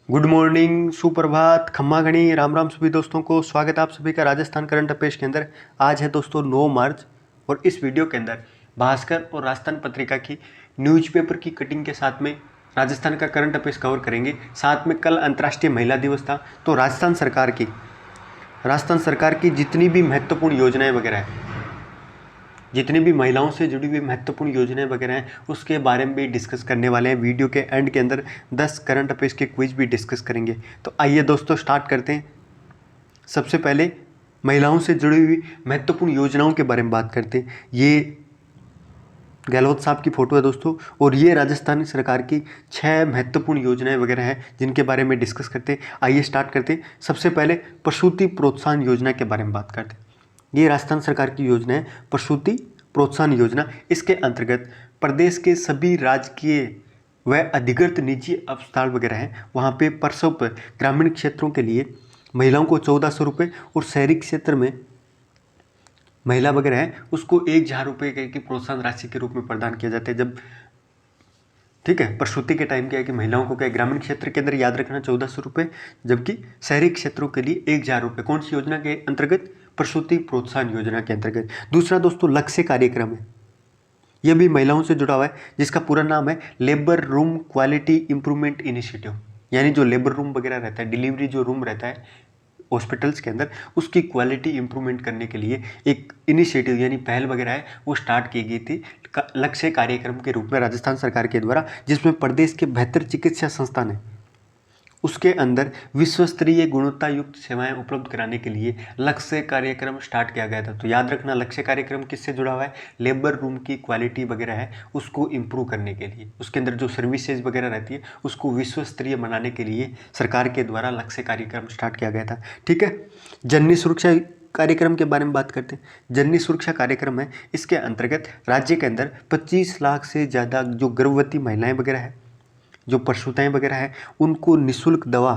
Good morning, सुप्रभात, खम्मा घनी, राम राम सभी दोस्तों को। स्वागत है आप सभी का राजस्थान करंट अफेयर्स के अंदर। आज है दोस्तों 9 मार्च और इस वीडियो के अंदर भास्कर और राजस्थान पत्रिका की न्यूज़पेपर की कटिंग के साथ में राजस्थान का करंट अफेयर्स कवर करेंगे। साथ में कल अंतर्राष्ट्रीय महिला दिवस था, तो राजस्थान सरकार की जितनी भी महत्वपूर्ण योजनाएं वगैरह हैं, जितनी भी महिलाओं से जुड़ी हुई महत्वपूर्ण योजनाएं वगैरह हैं, उसके बारे में भी डिस्कस करने वाले हैं। वीडियो के एंड के अंदर 10 करंट अफेयर्स के क्विज भी डिस्कस करेंगे। तो आइए दोस्तों स्टार्ट करते हैं। सबसे पहले महिलाओं से जुड़ी हुई महत्वपूर्ण योजनाओं के बारे में बात करते हैं। ये गहलोत साहब की फ़ोटो है दोस्तों, और ये राजस्थान सरकार की 6 महत्वपूर्ण योजनाएं वगैरह हैं जिनके बारे में डिस्कस करते हैं। आइए स्टार्ट करते हैं। सबसे पहले प्रसूति प्रोत्साहन योजना के बारे में बात करते हैं। ये राजस्थान सरकार की योजना है प्रसूति प्रोत्साहन योजना। इसके अंतर्गत प्रदेश के सभी राजकीय व अधिकृत निजी अस्पताल वगैरह हैं, वहाँ पे प्रसव पर ग्रामीण क्षेत्रों के लिए महिलाओं को 1400 रुपये और शहरी क्षेत्र में महिला वगैरह है उसको 1000 रुपये की प्रोत्साहन राशि के रूप में प्रदान किया जाता है। जब ठीक है, प्रसूति के टाइम क्या है कि महिलाओं को क्या है, ग्रामीण क्षेत्र के अंदर याद रखना 1400 रुपये, जबकि शहरी क्षेत्रों के लिए 1000 रुपये। कौन सी योजना के अंतर्गत? प्रसूति प्रोत्साहन योजना के अंतर्गत। दूसरा दोस्तों लक्ष्य कार्यक्रम है, यह भी महिलाओं से जुड़ा हुआ है, जिसका पूरा नाम है labour room quality improvement initiative. यानी जो लेबर रूम वगैरह रहता है, डिलीवरी जो रूम रहता है हॉस्पिटल्स के अंदर, उसकी क्वालिटी इंप्रूवमेंट करने के लिए एक इनिशिएटिव यानी पहल वगैरह है वो स्टार्ट की गई थी लक्ष्य कार्यक्रम के रूप में राजस्थान सरकार के द्वारा, जिसमें प्रदेश के बेहतर चिकित्सा संस्थान है उसके अंदर विश्व स्तरीय गुणवत्ता युक्त सेवाएं उपलब्ध कराने के लिए लक्ष्य कार्यक्रम स्टार्ट किया गया था। तो याद रखना लक्ष्य कार्यक्रम किससे जुड़ा हुआ है? लेबर रूम की क्वालिटी वगैरह है उसको इम्प्रूव करने के लिए, उसके अंदर जो सर्विसेज वगैरह रहती है उसको विश्व स्तरीय बनाने के लिए सरकार के द्वारा लक्ष्य कार्यक्रम स्टार्ट किया गया था। ठीक है, जननी सुरक्षा कार्यक्रम के बारे में बात करते हैं। जननी सुरक्षा कार्यक्रम है, इसके अंतर्गत राज्य के अंदर 25 लाख से ज़्यादा जो गर्भवती महिलाएं वगैरह है, जो प्रसूताएं वगैरह हैं, उनको निःशुल्क दवा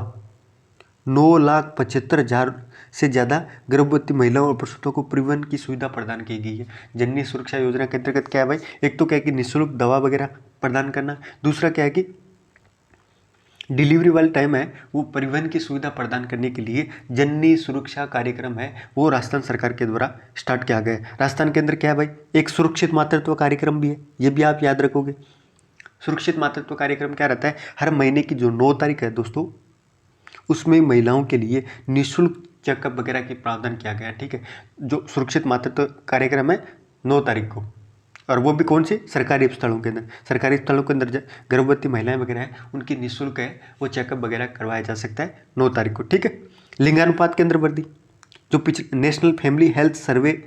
9,75,000 से ज़्यादा गर्भवती महिलाओं और प्रसूतों को परिवहन की सुविधा प्रदान की गई है। जननी सुरक्षा योजना के अंतर्गत क्या है भाई? एक तो क्या है कि निःशुल्क दवा वगैरह प्रदान करना, दूसरा क्या है कि डिलीवरी वाले टाइम है वो परिवहन की सुविधा प्रदान करने के लिए जननी सुरक्षा कार्यक्रम है वो राजस्थान सरकार के द्वारा स्टार्ट किया गया है। राजस्थान के अंदर क्या है भाई? एक सुरक्षित मातृत्व कार्यक्रम भी है, ये भी आप याद रखोगे। सुरक्षित मातृत्व कार्यक्रम क्या रहता है? हर महीने की जो 9 तारीख है दोस्तों, उसमें महिलाओं के लिए निःशुल्क चेकअप वगैरह की प्रावधान किया गया है। ठीक है, जो सुरक्षित मातृत्व कार्यक्रम है 9 तारीख को, और वो भी कौन से? सरकारी अस्पतालों के अंदर। सरकारी अस्पतालों के अंदर गर्भवती महिलाएं वगैरह हैं उनकी निःशुल्क है वो चेकअप वगैरह करवाया जा सकता है 9 तारीख को। ठीक है, लिंगानुपात के अंदर वृद्धि, जो पिछले नेशनल फैमिली हेल्थ सर्वे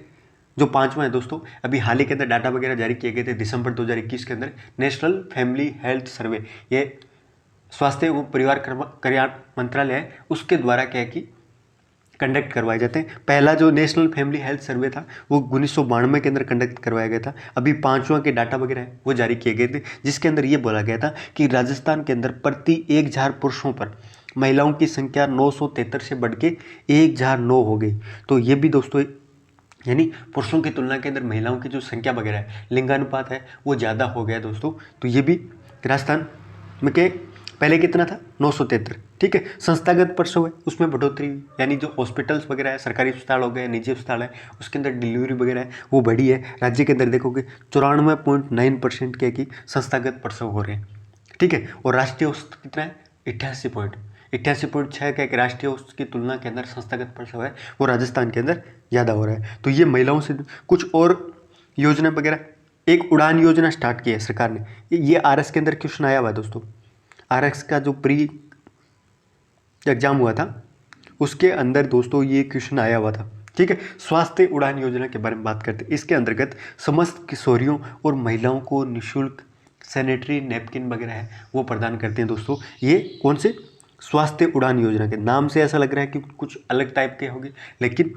जो 5वां है दोस्तों, अभी हाल ही के अंदर डाटा वगैरह जारी किए गए थे दिसंबर 2021 के अंदर। नेशनल फैमिली हेल्थ सर्वे, ये स्वास्थ्य एवं परिवार कल्याण मंत्रालय है उसके द्वारा क्या है कि कंडक्ट करवाए जाते हैं। पहला जो नेशनल फैमिली हेल्थ सर्वे था वो 1992 के अंदर कंडक्ट करवाया गया था। अभी 5वां के डाटा वगैरह है वो जारी किए गए थे, जिसके अंदर ये बोला गया था कि राजस्थान के अंदर प्रति 1000 पुरुषों पर महिलाओं की संख्या 973 से बढ़ के 1009 हो गई। तो ये भी दोस्तों यानी पुरुषों की तुलना के अंदर महिलाओं की जो संख्या वगैरह है, लिंगानुपात है वो ज़्यादा हो गया दोस्तों। तो ये भी राजस्थान में के पहले कितना था? 973। ठीक है, संस्थागत प्रसव है उसमें बढ़ोतरी हुई, यानी जो हॉस्पिटल्स वगैरह है, सरकारी अस्पताल हो गए, निजी अस्पताल है, उसके अंदर डिलीवरी वगैरह है वो बढ़ी है। राज्य के अंदर देखोगे 94.9% के कि संस्थागत प्रसव हो रहे हैं। ठीक है, और राष्ट्रीय औसत कितना है? 88.6 का एक राष्ट्रीय औसत की तुलना के अंदर संस्थागत प्रसव है वो राजस्थान के अंदर ज़्यादा हो रहा है। तो ये महिलाओं से कुछ और योजना वगैरह, एक उड़ान योजना स्टार्ट की है सरकार ने। ये आरएस के अंदर क्वेश्चन आया हुआ है दोस्तों, आरएस का जो प्री एग्जाम हुआ था उसके अंदर दोस्तों ये क्वेश्चन आया हुआ था। ठीक है, स्वास्थ्य उड़ान योजना के बारे में बात करते हैं। इसके अंतर्गत समस्त किशोरियों और महिलाओं को निःशुल्क सैनिटरी नैपकिन वगैरह है वो प्रदान करते हैं दोस्तों। ये कौन से? स्वास्थ्य उड़ान योजना के नाम से ऐसा लग रहा है कि कुछ अलग टाइप के होंगे, लेकिन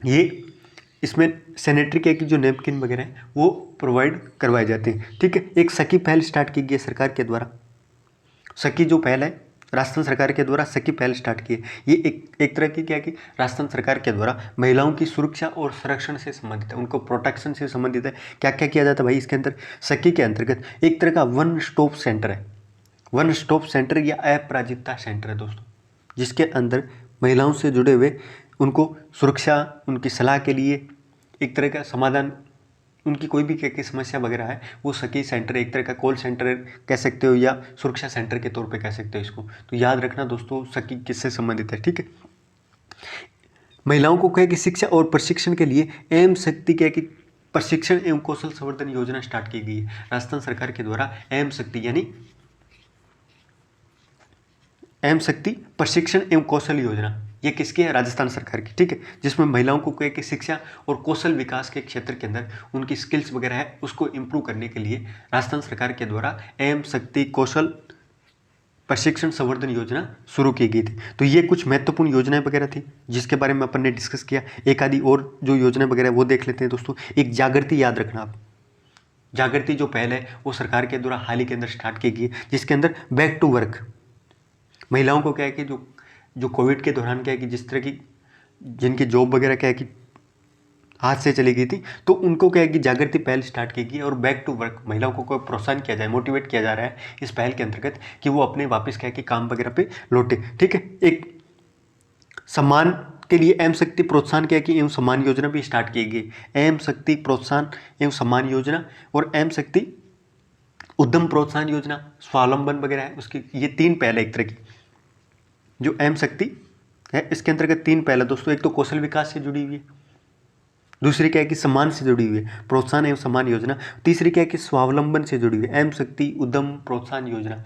ये इसमें सैनिटरी के जो नैपकिन वगैरह हैं वो प्रोवाइड करवाए जाते हैं। ठीक है, एक सखी पहल स्टार्ट की गई है सरकार के द्वारा। सखी जो पहल है राजस्थान सरकार के द्वारा सखी पहल स्टार्ट की है। ये एक तरह की क्या कि राजस्थान सरकार के द्वारा महिलाओं की सुरक्षा और संरक्षण से संबंधित है, उनको प्रोटेक्शन से संबंधित है। क्या क्या किया जाता है भाई इसके अंदर? सखी के अंतर्गत एक तरह का वन स्टॉप सेंटर है। वन स्टॉप सेंटर या अपराजिता सेंटर है दोस्तों, जिसके अंदर महिलाओं से जुड़े हुए उनको सुरक्षा, उनकी सलाह के लिए एक तरह का समाधान, उनकी कोई भी क्या की समस्या वगैरह है वो सखी सेंटर, एक तरह का कॉल सेंटर कह सकते हो या सुरक्षा सेंटर के तौर पे कह सकते हो इसको। तो याद रखना दोस्तों सखी किससे संबंधित है, ठीक है। महिलाओं को क्या कि शिक्षा और प्रशिक्षण के लिए एम शक्ति क्या कि प्रशिक्षण एवं कौशल संवर्धन योजना स्टार्ट की गई है राजस्थान सरकार के द्वारा। एम शक्ति यानी एम शक्ति प्रशिक्षण एवं कौशल योजना, ये किसकी है? राजस्थान सरकार की, ठीक है। जिसमें महिलाओं को क्या कि शिक्षा और कौशल विकास के क्षेत्र के अंदर उनकी स्किल्स वगैरह है उसको इम्प्रूव करने के लिए राजस्थान सरकार के द्वारा एम शक्ति कौशल प्रशिक्षण संवर्धन योजना शुरू की गई थी। तो ये कुछ महत्वपूर्ण योजनाएं वगैरह थी जिसके बारे में अपन ने डिस्कस किया। एक आदि और जो योजना वगैरह वो देख लेते हैं दोस्तों। एक जागृति, याद रखना आप, जागृति जो पहल है वो सरकार के द्वारा हाल ही के अंदर स्टार्ट की गई है, जिसके अंदर बैक टू वर्क, महिलाओं को क्या है कि जो कोविड के दौरान क्या है कि जिस तरह की जिनकी जॉब वगैरह क्या है कि हाथ से चली गई थी, तो उनको क्या है कि जागृति पहल स्टार्ट की गई और बैक टू वर्क महिलाओं को प्रोत्साहन किया जाए, मोटिवेट किया जा रहा है इस पहल के अंतर्गत कि वो अपने वापस क्या है कि काम वगैरह पे लौटे, ठीक है। एक सम्मान के लिए एम शक्ति प्रोत्साहन क्या है कि एवं सम्मान योजना भी स्टार्ट की गई, एम शक्ति प्रोत्साहन एवं सम्मान योजना और एम शक्ति उद्यम प्रोत्साहन योजना, स्वावलंबन वगैरह है उसकी, ये 3 पहल है एक तरह की। जो एम शक्ति है इसके अंतर्गत 3 पहल है दोस्तों। एक तो कौशल विकास से जुड़ी हुई है, दूसरी क्या है कि सम्मान से जुड़ी हुई है प्रोत्साहन एवं सम्मान योजना, तीसरी क्या है कि स्वावलंबन से जुड़ी हुई है एम शक्ति उद्यम प्रोत्साहन योजना।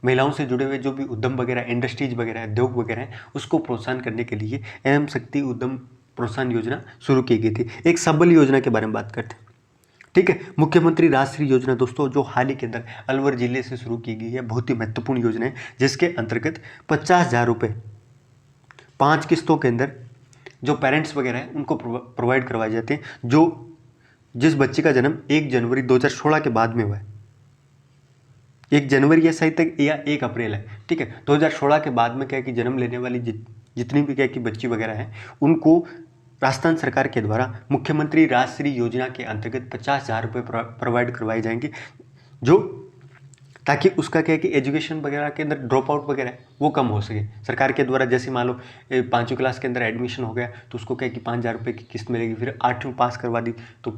महिलाओं से जुड़े हुए जो भी उद्यम वगैरह, इंडस्ट्रीज वगैरह, उद्योग वगैरह है उसको प्रोत्साहन करने के लिए एम शक्ति उद्यम प्रोत्साहन योजना शुरू की गई थी। एक सबल योजना के बारे में बात करते हैं, ठीक है। मुख्यमंत्री राष्ट्रीय योजना दोस्तों जो हाल ही के अंदर अलवर जिले से शुरू की गई है, बहुत ही महत्वपूर्ण योजना है, जिसके अंतर्गत 50,000 रुपये 5 किस्तों के अंदर जो पेरेंट्स वगैरह हैं उनको प्रोवाइड करवाए जाते हैं, जो जिस बच्चे का जन्म 1 जनवरी 2016 के बाद में हुआ है, 1 जनवरी या सही तक या 1 अप्रैल है, ठीक है। 2016 के बाद में क्या है कि जन्म लेने वाली जितनी भी क्या है कि बच्ची वगैरह हैं उनको राजस्थान सरकार के द्वारा मुख्यमंत्री राष्ट्रीय योजना के अंतर्गत 50,000 रुपये प्रोवाइड करवाए जाएंगे, जो ताकि उसका क्या है कि एजुकेशन वगैरह के अंदर ड्रॉप आउट वगैरह वो कम हो सके। सरकार के द्वारा जैसे मान लो 5वीं क्लास के अंदर एडमिशन हो गया तो उसको क्या है कि 5,000 रुपये की किस्त मिलेगी, फिर 8वीं पास करवा दी तो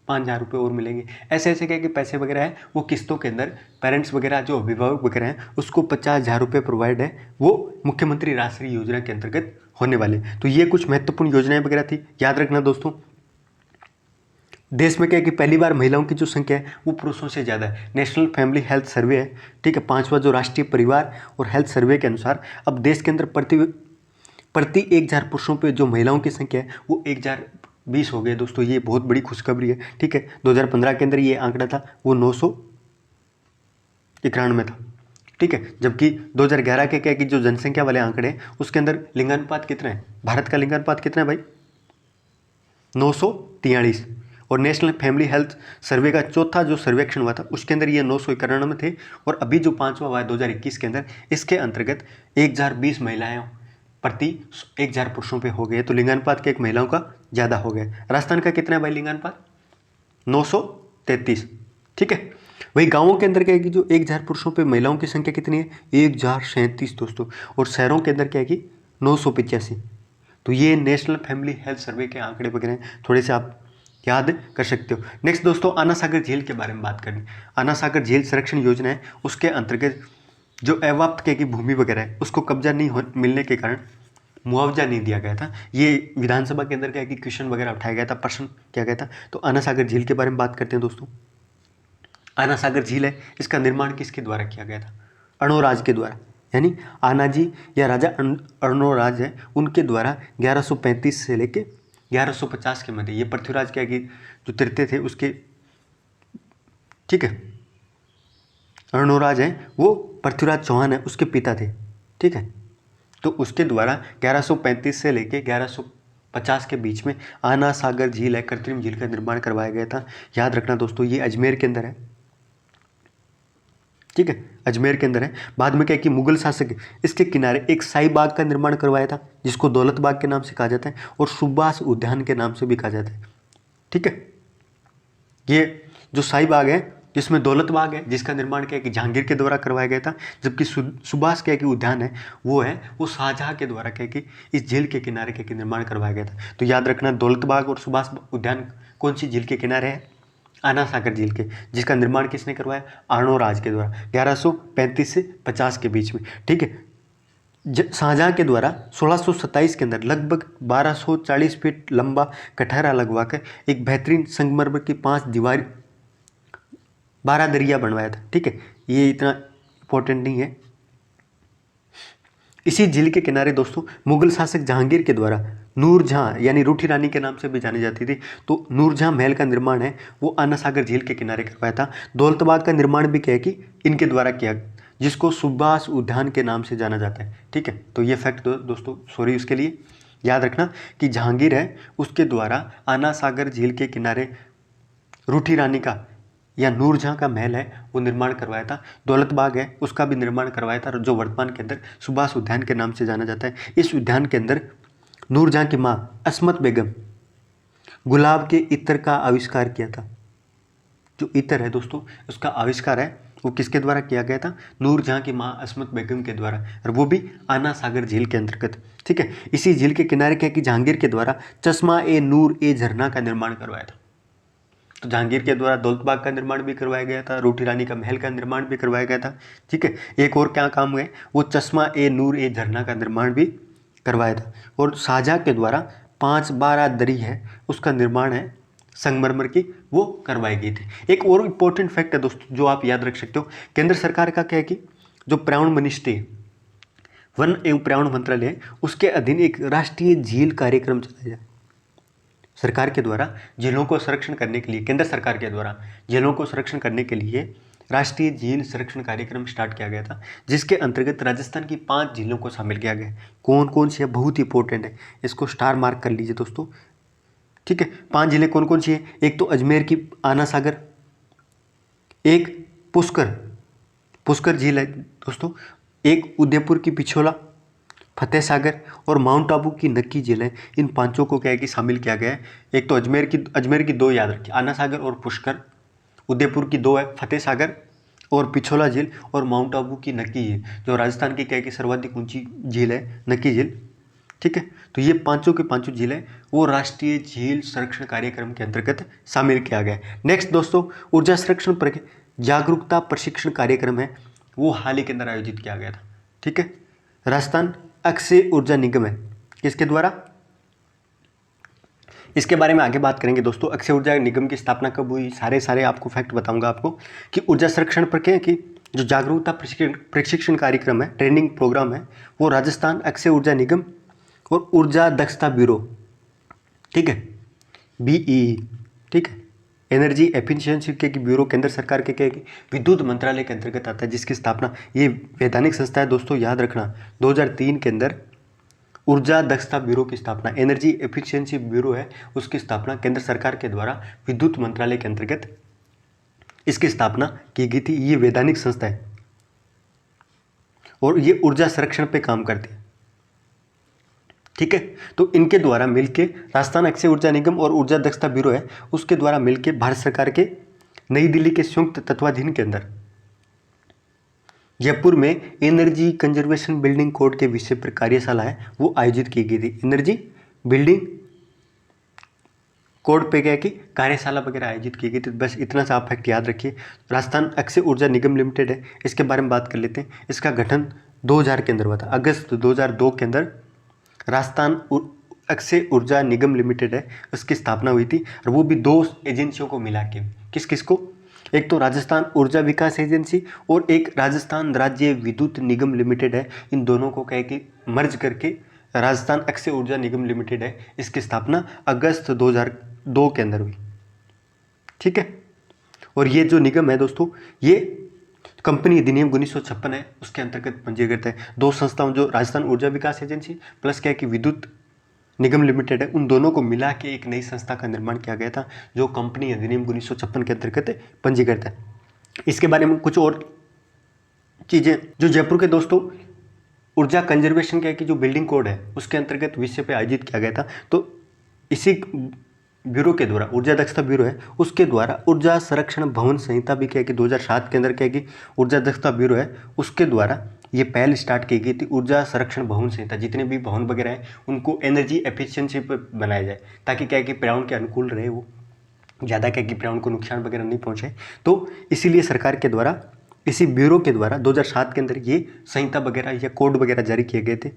5,000 रुपये और मिलेंगे। ऐसे ऐसे क्या है कि पैसे वगैरह है वो किस्तों के अंदर पेरेंट्स वगैरह जो अभिभावक वगैरह हैं उसको 50,000 रुपये प्रोवाइड है वो मुख्यमंत्री राष्ट्रीय योजना के अंतर्गत होने वाले। तो ये कुछ महत्वपूर्ण योजनाएं वगैरह थी, याद रखना दोस्तों। देश में क्या है कि पहली बार महिलाओं की जो संख्या है वो पुरुषों से ज़्यादा है। नेशनल फैमिली हेल्थ सर्वे है, ठीक है, 5वां जो राष्ट्रीय परिवार और हेल्थ सर्वे के अनुसार अब देश के अंदर प्रति 1,000 पुरुषों पे जो महिलाओं की संख्या है वो 1,020 हो गए दोस्तों। ये बहुत बड़ी खुशखबरी है, ठीक है। 2015 के अंदर ये आंकड़ा था वो 991 था, ठीक है। जबकि 2011 के क्या कि जो जनसंख्या वाले आंकड़े हैं उसके अंदर लिंगानुपात कितना है, भारत का लिंगानुपात कितना है भाई, 943। और नेशनल फैमिली हेल्थ सर्वे का चौथा जो सर्वेक्षण हुआ था उसके अंदर ये 991 थे। और अभी जो 5वां हुआ है 2021 के अंदर, इसके अंतर्गत 1,020 महिलाएं प्रति 1,000 पुरुषों पे हो गए, तो लिंगानुपात के एक महिलाओं का ज़्यादा हो गया। राजस्थान का कितना है भाई लिंगानुपात, 933, ठीक है। वही गांवों के अंदर क्या है कि जो 1,000 पुरुषों पे महिलाओं की संख्या कितनी है, 1,037 दोस्तों। और शहरों के अंदर क्या है कि 985। तो ये नेशनल फैमिली हेल्थ सर्वे के आंकड़े वगैरह थोड़े से आप याद कर सकते हो। नेक्स्ट दोस्तों आना सागर झील के बारे में बात करनी। आना सागर झील संरक्षण योजना है, उसके अंतर्गत जो अवाप्त की भूमि वगैरह है उसको कब्जा नहीं मिलने के कारण मुआवजा नहीं दिया गया था। ये विधानसभा के अंदर क्या है कि क्वेश्चन वगैरह उठाया गया था, प्रश्न किया गया था। तो आना सागर झील के बारे में बात करते हैं दोस्तों। आना सागर झील है, इसका निर्माण किसके द्वारा किया गया था, अर्णोराज के द्वारा, यानी आनाजी या राजा अर्णोराज है उनके द्वारा 1135 से लेके 1150 के मध्य। ये पृथ्वीराज क्या कि जो तृतीय थे उसके, ठीक है, अर्णोराज है वो पृथ्वीराज चौहान है उसके पिता थे, ठीक है। तो उसके द्वारा 1135 से लेके 1150 के बीच में आना सागर झील है, कृत्रिम झील का निर्माण करवाया गया था। याद रखना दोस्तों ये अजमेर के अंदर है, ठीक है, अजमेर के अंदर है। बाद में क्या कि मुगल शासक इसके किनारे एक शाही बाग का निर्माण करवाया था जिसको दौलत बाग के नाम से कहा जाता है और सुभाष उद्यान के नाम से भी कहा जाता है, ठीक है। ये जो शाही बाग है जिसमें दौलत बाग है जिसका निर्माण क्या है कि जहांगीर के द्वारा करवाया गया था, जबकि सुभाष क्या है कि उद्यान है वो शाहजहां के द्वारा क्या है कि इस झील के किनारे क्या है कि निर्माण करवाया गया था। तो याद रखना, दौलत बाग और सुभाष उद्यान कौन सी झील के किनारे है? आना सागर झील के, जिसका निर्माण किसने करवाया? अर्णोराज के द्वारा 1135 से 50 के बीच में। ठीक है, शाहजहां के द्वारा 1627 के अंदर लगभग 1240 फीट लंबा कटहरा लगवा कर एक बेहतरीन संगमरमर की 5 दीवार 12 दरिया बनवाया था। ठीक है, ये इतना इंपॉर्टेंट नहीं है। इसी झील के किनारे दोस्तों मुगल शासक जहांगीर के द्वारा नूरजहां यानी रूठी रानी के नाम से भी जानी जाती थी, तो नूरजहां महल का निर्माण है वो आना सागर झील के किनारे करवाया था। दौलतबाग का निर्माण भी क्या है कि इनके द्वारा किया, जिसको सुभाष उद्यान के नाम से जाना जाता है। ठीक है, तो ये फैक्ट दोस्तों सॉरी उसके लिए याद रखना कि जहांगीर है उसके द्वारा आना सागर झील के किनारे रूठी रानी का या नूरजहां का महल है वो निर्माण करवाया था। दौलत बाग है उसका भी निर्माण करवाया था, जो वर्तमान के अंदर सुभाष उद्यान के नाम से जाना जाता है। इस उद्यान के अंदर नूरजहां की मां अस्मत बेगम गुलाब के इत्र का आविष्कार किया था। जो इत्र है दोस्तों उसका आविष्कार है वो किसके द्वारा किया गया था? नूरजहां की मां अस्मत बेगम के द्वारा, और वो भी आना सागर झील के अंतर्गत। ठीक है, इसी झील के किनारे क्या कि जहांगीर के द्वारा चश्मा ए नूर ए झरना का निर्माण करवाया था। तो जहांगीर के द्वारा दौलत बाग का निर्माण भी करवाया गया था, रूठी रानी का महल का निर्माण भी करवाया गया था। ठीक है, एक और क्या काम है, वो चश्मा ए नूर ए झरना का निर्माण भी करवाया था। और शाहजहां के द्वारा 5-12 दरी है उसका निर्माण है संगमरमर की, वो करवाई गई थी। एक और इम्पोर्टेंट फैक्ट है दोस्तों जो आप याद रख सकते हो, केंद्र सरकार का क्या है कि जो पर्यावरण मिनिस्ट्री है, वन एवं पर्यावरण मंत्रालय है, उसके अधीन एक राष्ट्रीय झील कार्यक्रम चलाया जाए। सरकार के द्वारा झीलों को संरक्षण करने के लिए, केंद्र सरकार के द्वारा झीलों को संरक्षण करने के लिए राष्ट्रीय झील संरक्षण कार्यक्रम स्टार्ट किया गया था, जिसके अंतर्गत राजस्थान की 5 झीलों को शामिल किया गया। कौन कौन सी है? बहुत ही इंपॉर्टेंट है, इसको स्टार मार्क कर लीजिए दोस्तों। ठीक है, 5 जिले कौन कौन सी है? एक तो अजमेर की आना सागर, एक पुष्कर झील है दोस्तों, एक उदयपुर की पिछोला, फतेह सागर और माउंट आबू की नक्की झील है। इन पांचों को क्या है कि शामिल किया गया है। एक तो अजमेर की 2 याद रखिए, आना सागर और पुष्कर। उदयपुर की 2 है, फतेह सागर और पिछोला झील, और माउंट आबू की नक्की झील, जो राजस्थान की क्या है कि सर्वाधिक ऊंची झील है, नक्की झील। ठीक है, तो ये पांचों के पांचों झीलें वो राष्ट्रीय झील संरक्षण कार्यक्रम के अंतर्गत शामिल किया गया है। नेक्स्ट दोस्तों, ऊर्जा संरक्षण पर जागरूकता प्रशिक्षण कार्यक्रम है वो हाल ही के अंदर आयोजित किया गया था। ठीक है, राजस्थान अक्षय ऊर्जा निगम है, किसके द्वारा? इसके बारे में आगे बात करेंगे दोस्तों। अक्षय ऊर्जा निगम की स्थापना कब हुई, सारे आपको फैक्ट बताऊंगा आपको कि ऊर्जा संरक्षण पर क्या है कि जो जागरूकता प्रशिक्षण कार्यक्रम है, ट्रेनिंग प्रोग्राम है, वो राजस्थान अक्षय ऊर्जा निगम और ऊर्जा दक्षता ब्यूरो, ठीक है, BEE, ठीक है, एनर्जी एफिशिएंसी के ब्यूरो, केंद्र सरकार के क्या विद्युत मंत्रालय के अंतर्गत आता है, जिसकी स्थापना, ये वैधानिक संस्था है दोस्तों, याद रखना, 2003 के अंदर ऊर्जा दक्षता ब्यूरो की स्थापना, एनर्जी एफिशिएंसी ब्यूरो है, उसकी स्थापना केंद्र सरकार के द्वारा विद्युत मंत्रालय के अंतर्गत इसकी स्थापना की गई थी। ये वैधानिक संस्था है और ये ऊर्जा संरक्षण पे काम करती है। ठीक है, तो इनके द्वारा मिलके राजस्थान अक्षय ऊर्जा निगम और ऊर्जा दक्षता ब्यूरो है, उसके द्वारा मिलके भारत सरकार के नई दिल्ली के संयुक्त तत्वाधीन के अंदर जयपुर में एनर्जी कंजर्वेशन बिल्डिंग कोड के विषय पर कार्यशाला है वो आयोजित की गई थी। एनर्जी बिल्डिंग कोड पे क्या कि कार्यशाला वगैरह आयोजित की गई थी। बस इतना सा आप फैक्ट याद रखिए। राजस्थान अक्षय ऊर्जा निगम लिमिटेड है, इसके बारे में बात कर लेते हैं। इसका गठन 2000 के अंदर हुआ था, अगस्त 2002 के अंदर राजस्थान अक्षय ऊर्जा निगम लिमिटेड है, उसकी स्थापना हुई थी, और वो भी 2 एजेंसियों को मिला के, किस किस को? एक तो राजस्थान ऊर्जा विकास एजेंसी और एक राजस्थान राज्य विद्युत निगम लिमिटेड है। इन दोनों को कह के मर्ज करके राजस्थान अक्षय ऊर्जा निगम लिमिटेड है, इसकी स्थापना अगस्त 2002 के अंदर हुई। ठीक है, और ये जो निगम है दोस्तों, ये कंपनी अधिनियम 1956 है, उसके अंतर्गत पंजीकृत है। 2 संस्थाओं, जो राजस्थान ऊर्जा विकास एजेंसी प्लस क्या कि विद्युत निगम लिमिटेड है, उन दोनों को मिला के एक नई संस्था का निर्माण किया गया था, जो कंपनी अधिनियम 1956 के अंतर्गत पंजीकृत है। इसके बारे में कुछ और चीज़ें, जो जयपुर के दोस्तों ऊर्जा कंजर्वेशन की जो बिल्डिंग कोड है, उसके अंतर्गत विषय पे आयोजित किया गया था। तो इसी ब्यूरो के द्वारा, ऊर्जा दक्षता ब्यूरो है उसके द्वारा ऊर्जा संरक्षण भवन संहिता भी क्या है कि 2007 के अंदर क्या है कि ऊर्जा दक्षता ब्यूरो है उसके द्वारा ये पहल स्टार्ट की गई थी। ऊर्जा संरक्षण भवन संहिता, जितने भी भवन वगैरह हैं उनको एनर्जी एफिशिएंसी पर बनाया जाए ताकि क्या है कि पर्यावरण के अनुकूल रहे, वो ज़्यादा क्या है कि पर्यावरण को नुकसान वगैरह नहीं पहुँचे। तो इसीलिए सरकार के द्वारा, इसी ब्यूरो के द्वारा 2007 के अंदर ये संहिता वगैरह या कोड वगैरह जारी किए गए थे,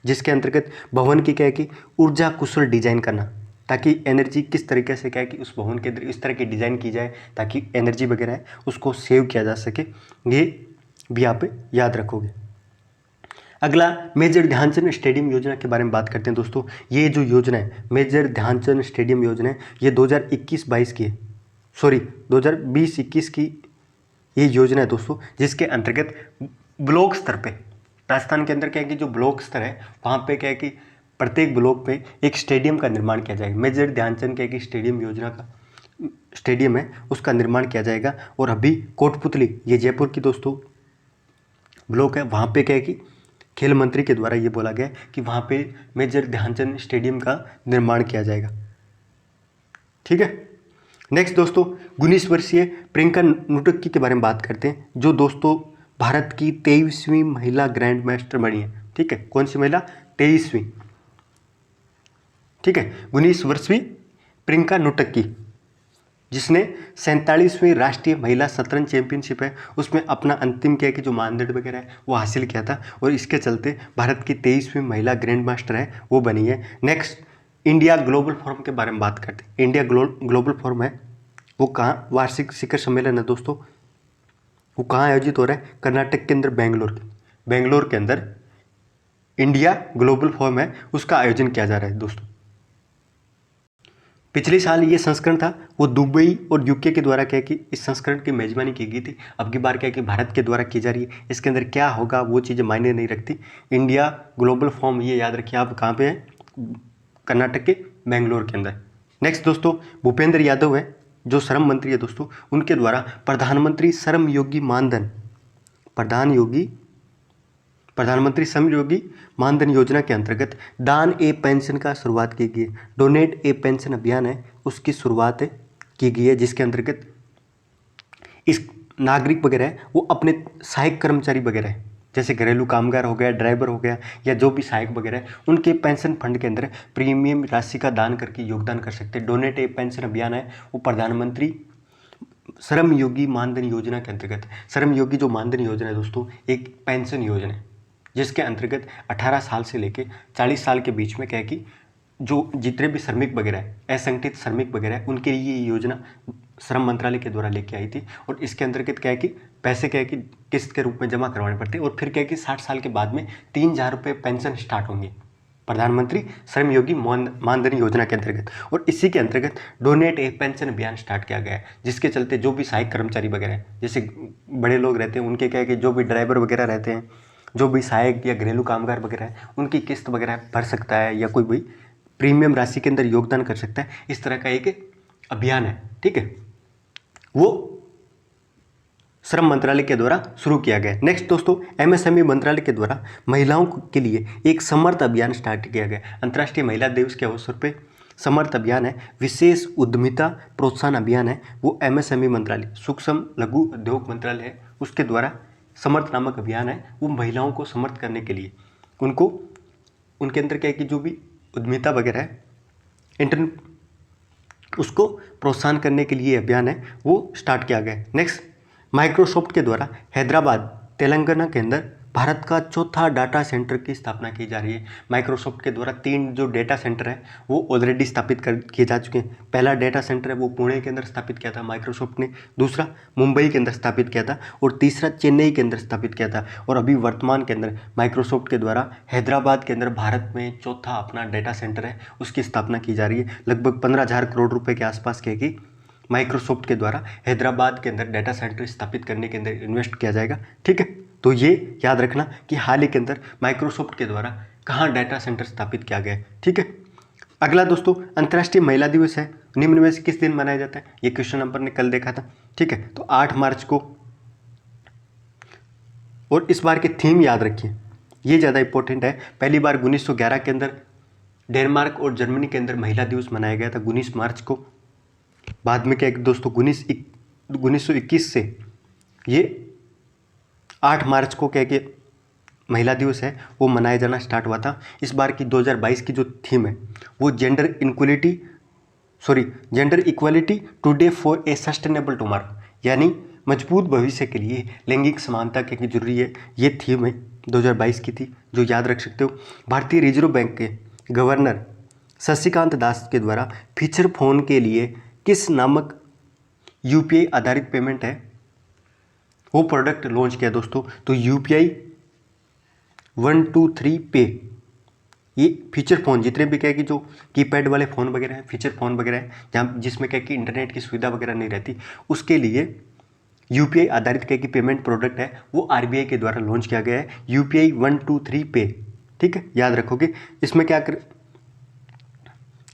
जिसके अंतर्गत भवन की क्या है कि ऊर्जा कुशल डिजाइन करना, ताकि एनर्जी किस तरीके से क्या है कि उस भवन के अंदर इस तरह की डिज़ाइन की जाए ताकि एनर्जी वगैरह है उसको सेव किया जा सके। ये भी आप याद रखोगे। अगला मेजर ध्यानचंद स्टेडियम योजना के बारे में बात करते हैं दोस्तों। ये जो योजना है मेजर ध्यानचंद स्टेडियम योजना है, ये 2021-22 की है, सॉरी 2020-21 की ये योजना है दोस्तों, जिसके अंतर्गत ब्लॉक स्तर पे राजस्थान के अंदर क्या है कि जो ब्लॉक स्तर है वहाँ पे क्या है कि प्रत्येक ब्लॉक पे एक स्टेडियम का निर्माण किया जाएगा। मेजर ध्यानचंद क्या है कि स्टेडियम योजना का स्टेडियम है उसका निर्माण किया जाएगा। और अभी कोटपुतली, ये जयपुर की दोस्तों ब्लॉक है, वहाँ पे क्या है कि खेल मंत्री के द्वारा ये बोला गया कि वहाँ पे मेजर ध्यानचंद स्टेडियम का निर्माण किया जाएगा। ठीक है। नेक्स्ट दोस्तों 19 वर्षीय प्रियंका नुटक्की के बारे में बात करते हैं, जो दोस्तों भारत की 23वीं महिला ग्रैंड मास्टर बनी है। ठीक है, कौन सी महिला? 23वीं। ठीक है, 19 वर्षीय प्रियंका नुटक्की, जिसने 47वीं राष्ट्रीय महिला शतरंज चैंपियनशिप है उसमें अपना अंतिम क्या है कि जो मानदंड वगैरह है वो हासिल किया था, और इसके चलते भारत की 23वीं महिला ग्रैंड मास्टर है वो बनी है। नेक्स्ट इंडिया ग्लोबल फोरम के बारे में बात करते हैं। इंडिया ग्लोबल फोरम है वो कहाँ, वार्षिक शिखर सम्मेलन है दोस्तों, वो कहाँ आयोजित हो रहा है? कर्नाटक के अंदर बेंगलोर के अंदर इंडिया ग्लोबल फोरम है उसका आयोजन किया जा रहा है दोस्तों। पिछले साल ये संस्करण था वो दुबई और यूके के द्वारा क्या है कि इस संस्करण की मेजबानी की गई थी। अब की बार क्या है कि भारत के द्वारा की जा रही है। इसके अंदर क्या होगा वो चीज़ें मायने नहीं रखती। इंडिया ग्लोबल फोरम ये याद रखिए आप, कहाँ पे है? कर्नाटक के बेंगलोर के अंदर। नेक्स्ट दोस्तों भूपेंद्र यादव है जो श्रम मंत्री है दोस्तों, उनके द्वारा प्रधानमंत्री श्रम योगी मानधन प्रधानमंत्री श्रम योगी मानधन योजना के अंतर्गत दान ए पेंशन का शुरुआत की गई है। डोनेट ए पेंशन अभियान है उसकी शुरुआत की गई है, जिसके अंतर्गत इस नागरिक वगैरह है वो अपने सहायक कर्मचारी वगैरह है, जैसे घरेलू कामगार हो गया, ड्राइवर हो गया, या जो भी सहायक वगैरह है उनके पेंशन फंड के अंदर प्रीमियम राशि का दान करके योगदान कर सकते हैं। डोनेट ए पेंशन अभियान है वो प्रधानमंत्री श्रम योगी मानधन योजना के अंतर्गत। श्रम योगी जो मानधन योजना है दोस्तों एक पेंशन योजना है, जिसके अंतर्गत 18 साल से लेके 40 साल के बीच में क्या है कि जो जितने भी श्रमिक वगैरह है, असंगठित श्रमिक वगैरह है, उनके लिए ये योजना श्रम मंत्रालय के द्वारा लेके आई थी। और इसके अंतर्गत क्या है कि पैसे क्या है कि किस्त के रूप में जमा करवाने पड़ते हैं, और फिर क्या है कि 60 साल के बाद में 3000 रुपये पेंशन स्टार्ट होंगे प्रधानमंत्री श्रम योगी मानधन योजना के अंतर्गत। और इसी के अंतर्गत डोनेट ए पेंशन अभियान स्टार्ट किया गया है, जिसके चलते जो भी सहायक कर्मचारी वगैरह हैं, जैसे बड़े लोग रहते हैं उनके क्या है कि जो भी ड्राइवर वगैरह रहते हैं, जो भी सहायक या घरेलू कामगार वगैरह है, उनकी किस्त वगैरह भर सकता है या कोई भी प्रीमियम राशि के अंदर योगदान कर सकता है। इस तरह का एक अभियान है। ठीक है, वो श्रम मंत्रालय के द्वारा शुरू किया गया। नेक्स्ट दोस्तों एमएसएमई मंत्रालय के द्वारा महिलाओं के लिए एक समर्थ अभियान स्टार्ट किया गया। अंतर्राष्ट्रीय महिला दिवस के अवसर पे समर्थ अभियान है, विशेष उद्यमिता प्रोत्साहन अभियान है, वो एमएसएमई मंत्रालय सूक्ष्म लघु उद्योग मंत्रालय है उसके द्वारा समर्थ नामक अभियान है। वो महिलाओं को समर्थ करने के लिए उनको उनके अंदर क्या है कि जो भी उद्यमिता वगैरह है उसको प्रोत्साहन करने के लिए अभियान है वो स्टार्ट किया गया है। नेक्स्ट माइक्रोसॉफ्ट के द्वारा हैदराबाद तेलंगाना के अंदर भारत का चौथा डाटा सेंटर की स्थापना की जा रही है। माइक्रोसॉफ्ट के द्वारा 3 जो डेटा सेंटर है वो ऑलरेडी स्थापित किए जा चुके हैं। पहला डेटा सेंटर है वो पुणे के अंदर स्थापित किया था माइक्रोसॉफ्ट ने, दूसरा मुंबई के अंदर स्थापित किया था, और तीसरा चेन्नई के अंदर स्थापित किया था। और अभी वर्तमान के अंदर माइक्रोसॉफ्ट के द्वारा हैदराबाद के अंदर भारत में चौथा अपना डेटा सेंटर है उसकी स्थापना की जा रही है। लगभग 15,000 करोड़ रुपये के आसपास की माइक्रोसॉफ्ट के द्वारा हैदराबाद के अंदर डाटा सेंटर स्थापित करने के अंदर इन्वेस्ट किया जाएगा। ठीक है, तो ये याद रखना कि हाल ही के अंदर माइक्रोसॉफ्ट के द्वारा कहाँ डाटा सेंटर स्थापित किया गया है। ठीक है, अगला दोस्तों अंतर्राष्ट्रीय महिला दिवस है, निम्न में से किस दिन मनाया जाता है? ये क्वेश्चन नंबर ने कल देखा था। ठीक है, तो 8 मार्च को। और इस बार की थीम याद रखिए, ये ज़्यादा इंपॉर्टेंट है। पहली बार 1911 के अंदर डेनमार्क और जर्मनी के अंदर महिला दिवस मनाया गया था 19 मार्च को। बाद में क्या है कि दोस्तों 1921 से ये 8 मार्च को क्या कि महिला दिवस है वो मनाया जाना स्टार्ट हुआ था। इस बार की 2022 की जो थीम है वो gender equality today for a sustainable tomorrow, यानी मजबूत भविष्य के लिए लैंगिक समानता की जरूरी है। ये थीम है 2022 की थी, जो याद रख सकते हो। भारतीय रिजर्व बैंक के गवर्नर शशिकांत दास के द्वारा फीचर फोन के लिए किस नामक यूपीआई आधारित पेमेंट है वो प्रोडक्ट लॉन्च किया दोस्तों। तो यूपीआई 123 पे, ये फीचर फ़ोन जितने भी क्या है कि जो कीपैड वाले फ़ोन वगैरह हैं, फीचर फ़ोन वगैरह हैं, जहाँ जिसमें क्या है कि इंटरनेट की सुविधा वगैरह नहीं रहती, उसके लिए यूपीआई आधारित क्या कि पेमेंट प्रोडक्ट है वो आरबीआई के द्वारा लॉन्च किया गया है, यूपीआई 123 पे। ठीक है, याद रखोगे। इसमें क्या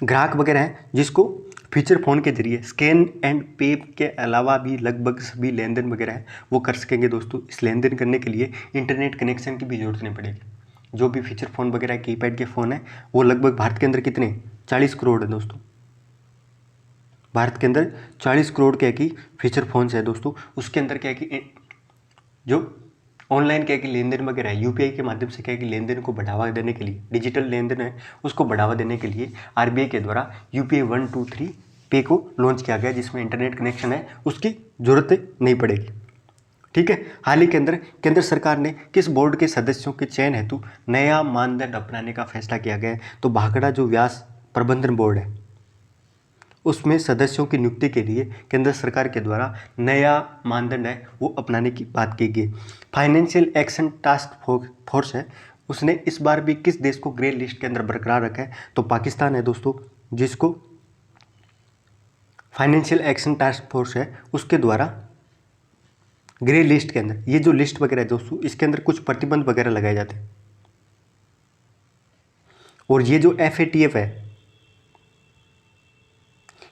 ग्राहक वगैरह हैं जिसको फीचर फ़ोन के जरिए स्कैन एंड पे के अलावा भी लगभग सभी लेन देन वगैरह है वो कर सकेंगे दोस्तों। इस लेन देन करने के लिए इंटरनेट कनेक्शन की भी जरूरत नहीं पड़ेगी। जो भी फीचर फ़ोन वगैरह कीपैड के फ़ोन है वो लगभग भारत के अंदर कितने 40 करोड़ है दोस्तों। भारत के अंदर 40 करोड़ क्या कि फीचर फ़ोन्स है दोस्तों। उसके अंदर क्या है कि जो ऑनलाइन क्या है कि लेन देन वगैरह है यूपीआई के माध्यम से क्या है कि लेन देन को बढ़ावा देने के लिए, डिजिटल लेन देन है उसको बढ़ावा देने के लिए आरबीआई के द्वारा यूपीआई 123 पे को लॉन्च किया गया, जिसमें इंटरनेट कनेक्शन है उसकी ज़रूरत नहीं पड़ेगी। ठीक है। हाल ही के अंदर केंद्र सरकार ने किस बोर्ड के सदस्यों के चयन हेतु नया मानदंड अपनाने का फैसला किया गया है। तो भाखड़ा जो व्यास प्रबंधन बोर्ड है उसमें सदस्यों की नियुक्ति के लिए केंद्र सरकार के द्वारा नया मानदंड है वो अपनाने की बात की गई। फाइनेंशियल एक्शन टास्क फोर्स है उसने इस बार भी किस देश को ग्रे लिस्ट के अंदर बरकरार रखा है। तो पाकिस्तान है दोस्तों, जिसको फाइनेंशियल एक्शन टास्क फोर्स है उसके द्वारा ग्रे लिस्ट के अंदर, ये जो लिस्ट वगैरह है दोस्तों इसके अंदर कुछ प्रतिबंध वगैरह लगाए जाते हैं। और ये जो FATF है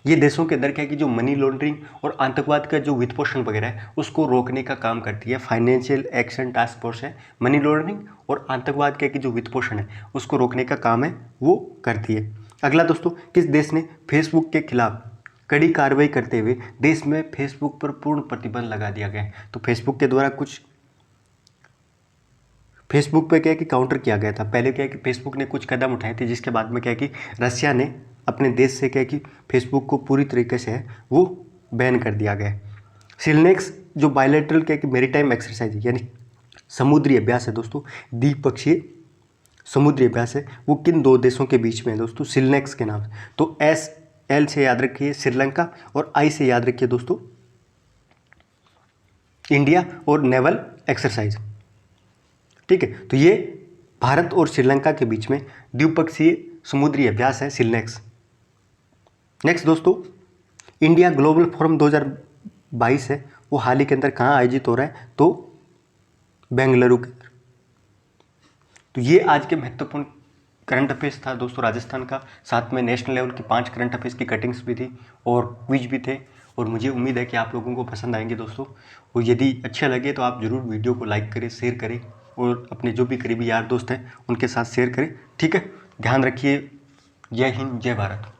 ये देशों के अंदर क्या है कि जो मनी लॉन्ड्रिंग और आतंकवाद का जो वित्त पोषण वगैरह है उसको रोकने का काम करती है। फाइनेंशियल एक्शन टास्क फोर्स है मनी लॉन्ड्रिंग और आतंकवाद का कि जो वित्त पोषण है उसको रोकने का काम है वो करती है। अगला दोस्तों, किस देश ने फेसबुक के खिलाफ कड़ी कार्रवाई करते हुए देश में फेसबुक पर पूर्ण प्रतिबंध लगा दिया गया है। तो फेसबुक के द्वारा कुछ फेसबुक पे क्या है कि काउंटर किया गया था। पहले क्या है कि फेसबुक ने कुछ कदम उठाए थे, जिसके बाद में क्या है कि रशिया ने अपने देश से क्या है कि फेसबुक को पूरी तरीके से है वो बैन कर दिया गया है। सिलनेक्स जो बायलैटरल क्या है कि मैरीटाइम एक्सरसाइज है यानी समुद्री अभ्यास है दोस्तों, द्विपक्षीय समुद्री अभ्यास है, वो किन दो देशों के बीच में है दोस्तों, सिलनेक्स के नाम से। तो SL से याद रखिए श्रीलंका और I से याद रखिए दोस्तों इंडिया और नेवल एक्सरसाइज। ठीक है, तो ये भारत और श्रीलंका के बीच में द्विपक्षीय समुद्री अभ्यास है सिलनेक्स। नेक्स्ट दोस्तों, इंडिया ग्लोबल फोरम 2022 है वो हाल ही के अंदर कहाँ आयोजित हो रहा है। तो बेंगलुरु के अंदर। तो ये आज के महत्वपूर्ण करंट अफेयर्स था दोस्तों राजस्थान का। साथ में नेशनल लेवल की 5 करंट अफेयर्स की कटिंग्स भी थी और क्विज भी थे, और मुझे उम्मीद है कि आप लोगों को पसंद आएंगे दोस्तों। और यदि अच्छा लगे तो आप ज़रूर वीडियो को लाइक करें, शेयर करें और अपने जो भी करीबी यार दोस्त हैं उनके साथ शेयर करें। ठीक है, ध्यान रखिए। जय हिंद, जय भारत।